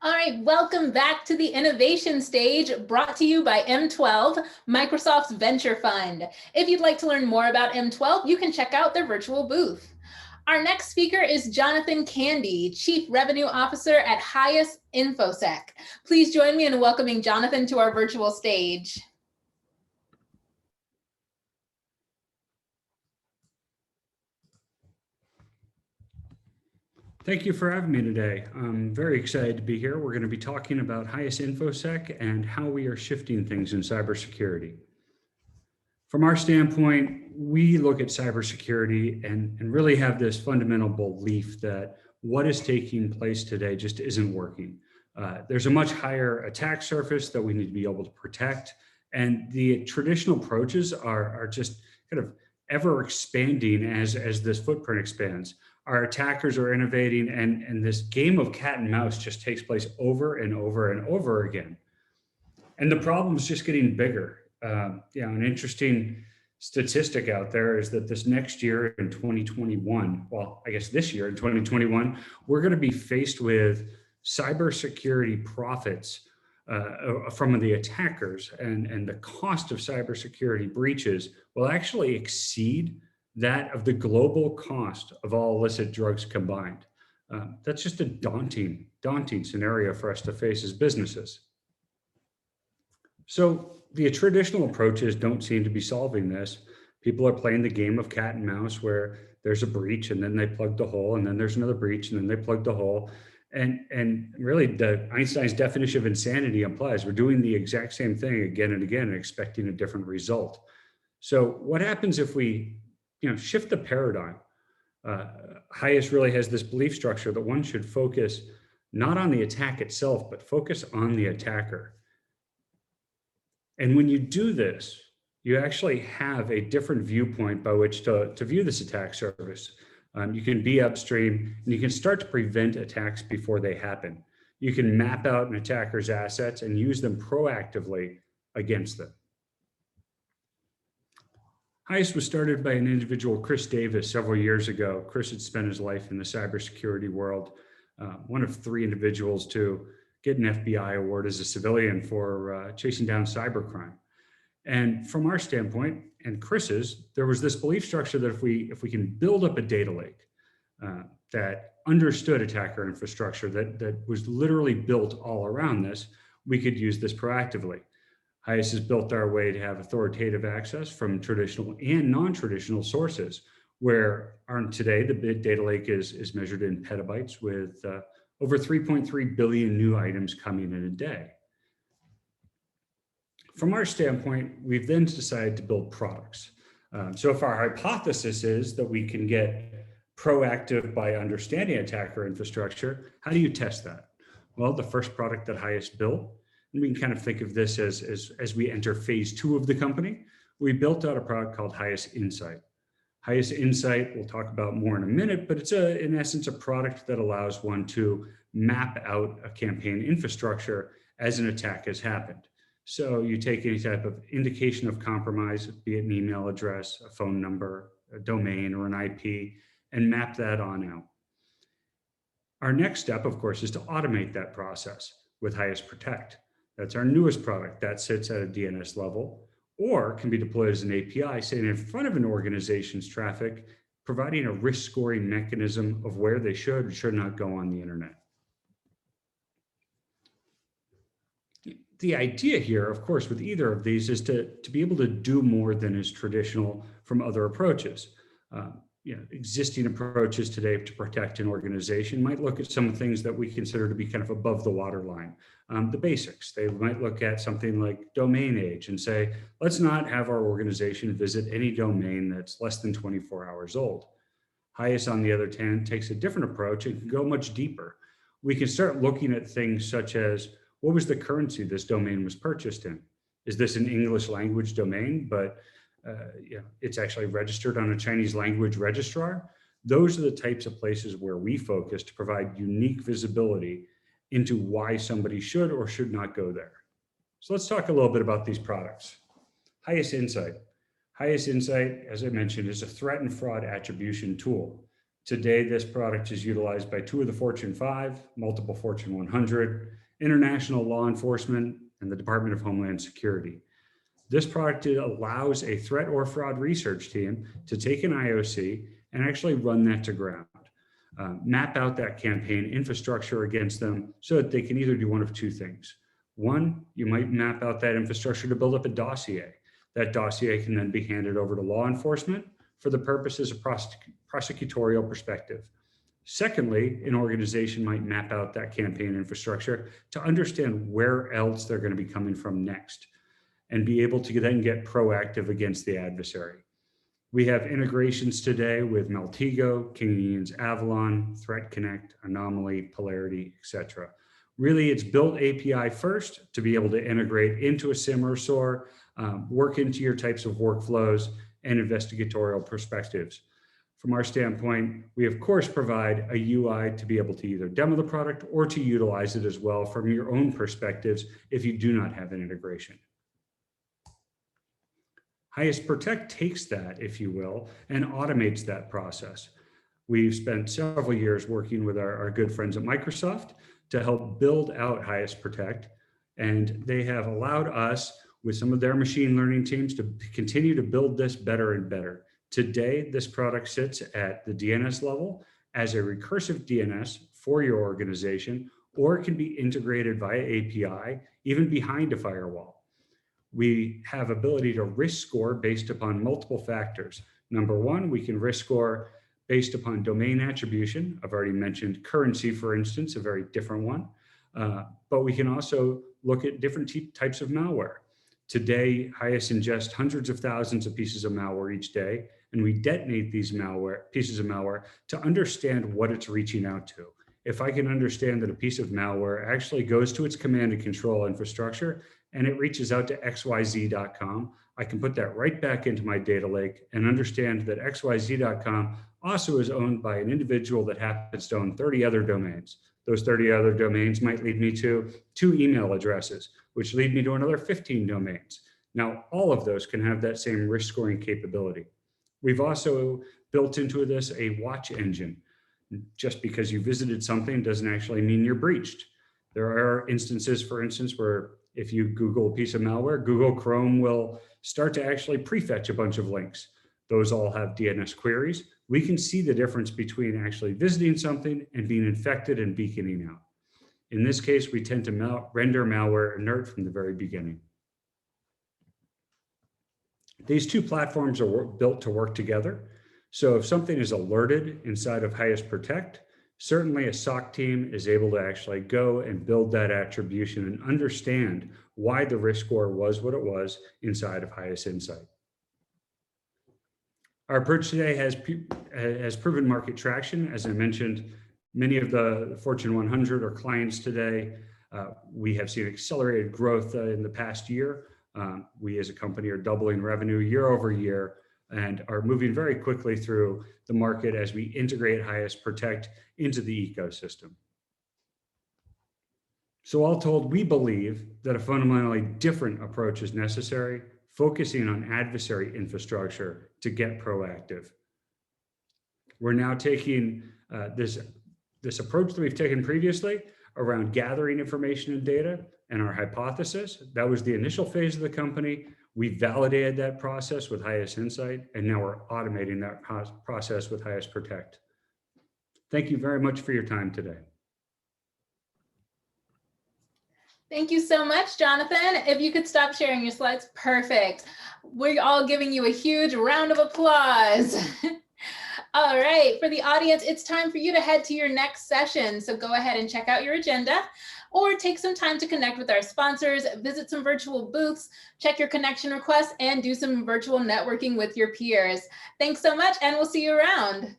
All right, welcome back to the innovation stage, brought to you by M12, Microsoft's venture fund. If you'd like to learn more about M12, you can check out their virtual booth. Our next speaker is Jonathan Candee, Chief Revenue Officer at HYAS Infosec. Please join me in welcoming Jonathan to our virtual stage. Thank you for having me today. I'm very excited to be here. We're going to be talking about HYAS Infosec and how we are shifting things in cybersecurity. From our standpoint, we look at cybersecurity and really have this fundamental belief that what is taking place today just isn't working. There's a much higher attack surface that we need to be able to protect, and the traditional approaches are just kind of ever expanding as this footprint expands. Our attackers are innovating, and this game of cat and mouse just takes place over and over and over again. And the problem is just getting bigger. An interesting statistic out there is that this next year in 2021, well, I guess this year in 2021, we're going to be faced with cybersecurity profits from the attackers, and the cost of cybersecurity breaches will actually exceed that of the global cost of all illicit drugs combined. That's just a daunting scenario for us to face as businesses. So the traditional approaches don't seem to be solving this. People are playing the game of cat and mouse where there's a breach and then they plug the hole, and then there's another breach and then they plug the hole. And really the Einstein's definition of insanity applies. We're doing the exact same thing again and again and expecting a different result. So what happens if we shift the paradigm? HYAS really has this belief structure that one should focus not on the attack itself, but focus on the attacker. And when you do this, you actually have a different viewpoint by which to view this attack surface. You can be upstream and you can start to prevent attacks before they happen. You can map out an attacker's assets and use them proactively against them. HYAS was started by an individual, Chris Davis, several years ago. Chris had spent his life in the cybersecurity world, one of 3 individuals to get an FBI award as a civilian for chasing down cybercrime. And from our standpoint, and Chris's, there was this belief structure that if we can build up a data lake that understood attacker infrastructure, that was literally built all around this, we could use this proactively. HYAS has built our way to have authoritative access from traditional and non-traditional sources, where today the big data lake is measured in petabytes with over 3.3 billion new items coming in a day. From our standpoint, we've then decided to build products. So if our hypothesis is that we can get proactive by understanding attacker infrastructure, how do you test that? Well, the first product that HYAS built, and we can kind of think of this as we enter phase 2 of the company, we built out a product called HYAS Insight. HYAS Insight we'll talk about more in a minute, but it's in essence a product that allows one to map out a campaign infrastructure as an attack has happened. So you take any type of indication of compromise, be it an email address, a phone number, a domain, or an IP, and map that on out. Our next step, of course, is to automate that process with HYAS Protect. That's our newest product that sits at a DNS level, or can be deployed as an API sitting in front of an organization's traffic, providing a risk scoring mechanism of where they should or should not go on the internet. The idea here, of course, with either of these is to be able to do more than is traditional from other approaches. Existing approaches today to protect an organization might look at some things that we consider to be kind of above the waterline. The basics. They might look at something like domain age and say, let's not have our organization visit any domain that's less than 24 hours old. HYAS, on the other hand, takes a different approach and can go much deeper. We can start looking at things such as, what was the currency this domain was purchased in? Is this an English language domain, but it's actually registered on a Chinese language registrar? Those are the types of places where we focus to provide unique visibility into why somebody should or should not go there. So let's talk a little bit about these products. HYAS Insight. HYAS Insight, as I mentioned, is a threat and fraud attribution tool. Today, this product is utilized by 2 of the Fortune 5, multiple Fortune 100, international law enforcement, and the Department of Homeland Security. This product allows a threat or fraud research team to take an IOC and actually run that to ground, map out that campaign infrastructure against them so that they can either do one of two things. One, you might map out that infrastructure to build up a dossier. That dossier can then be handed over to law enforcement for the purposes of prosecutorial perspective. Secondly, an organization might map out that campaign infrastructure to understand where else they're going to be coming from next and be able to then get proactive against the adversary. We have integrations today with Maltego, King Ian's Avalon, Threat Connect, Anomaly, Polarity, etc. Really, it's built API first to be able to integrate into a SIM or SOAR, work into your types of workflows and investigatorial perspectives. From our standpoint, we of course provide a UI to be able to either demo the product or to utilize it as well from your own perspectives if you do not have an integration. HYAS Protect takes that, if you will, and automates that process. We've spent several years working with our good friends at Microsoft to help build out HYAS Protect, and they have allowed us, with some of their machine learning teams, to continue to build this better and better. Today, this product sits at the DNS level as a recursive DNS for your organization, or it can be integrated via API, even behind a firewall. We have ability to risk score based upon multiple factors. Number one, we can risk score based upon domain attribution. I've already mentioned currency, for instance, a very different one. But we can also look at different types of malware. Today, HYAS ingests hundreds of thousands of pieces of malware each day, and we detonate these pieces of malware to understand what it's reaching out to. If I can understand that a piece of malware actually goes to its command and control infrastructure and it reaches out to xyz.com, I can put that right back into my data lake and understand that xyz.com also is owned by an individual that happens to own 30 other domains. Those 30 other domains might lead me to 2 email addresses, which lead me to another 15 domains. Now, all of those can have that same risk scoring capability. We've also built into this a watch engine. Just because you visited something doesn't actually mean you're breached. There are instances, for instance, where if you Google a piece of malware, Google Chrome will start to actually prefetch a bunch of links. Those all have DNS queries. We can see the difference between actually visiting something and being infected and beaconing out. In this case, we tend to render malware inert from the very beginning. These two platforms are built to work together. So if something is alerted inside of HYAS Protect, certainly a SOC team is able to actually go and build that attribution and understand why the risk score was what it was inside of HYAS Insight. Our approach today has proven market traction. As I mentioned, many of the Fortune 100 are clients today. We have seen accelerated growth in the past year. We as a company are doubling revenue year over year and are moving very quickly through the market as we integrate HYAS Protect into the ecosystem. So all told, we believe that a fundamentally different approach is necessary, focusing on adversary infrastructure to get proactive. We're now taking this approach that we've taken previously around gathering information and data and our hypothesis. That was the initial phase of the company. We validated that process with HYAS Insight, and now we're automating that process with HYAS Protect. Thank you very much for your time today. Thank you so much, Jonathan. If you could stop sharing your slides, perfect. We're all giving you a huge round of applause. All right, for the audience, it's time for you to head to your next session. So go ahead and check out your agenda or take some time to connect with our sponsors, visit some virtual booths, check your connection requests, and do some virtual networking with your peers. Thanks so much, and we'll see you around.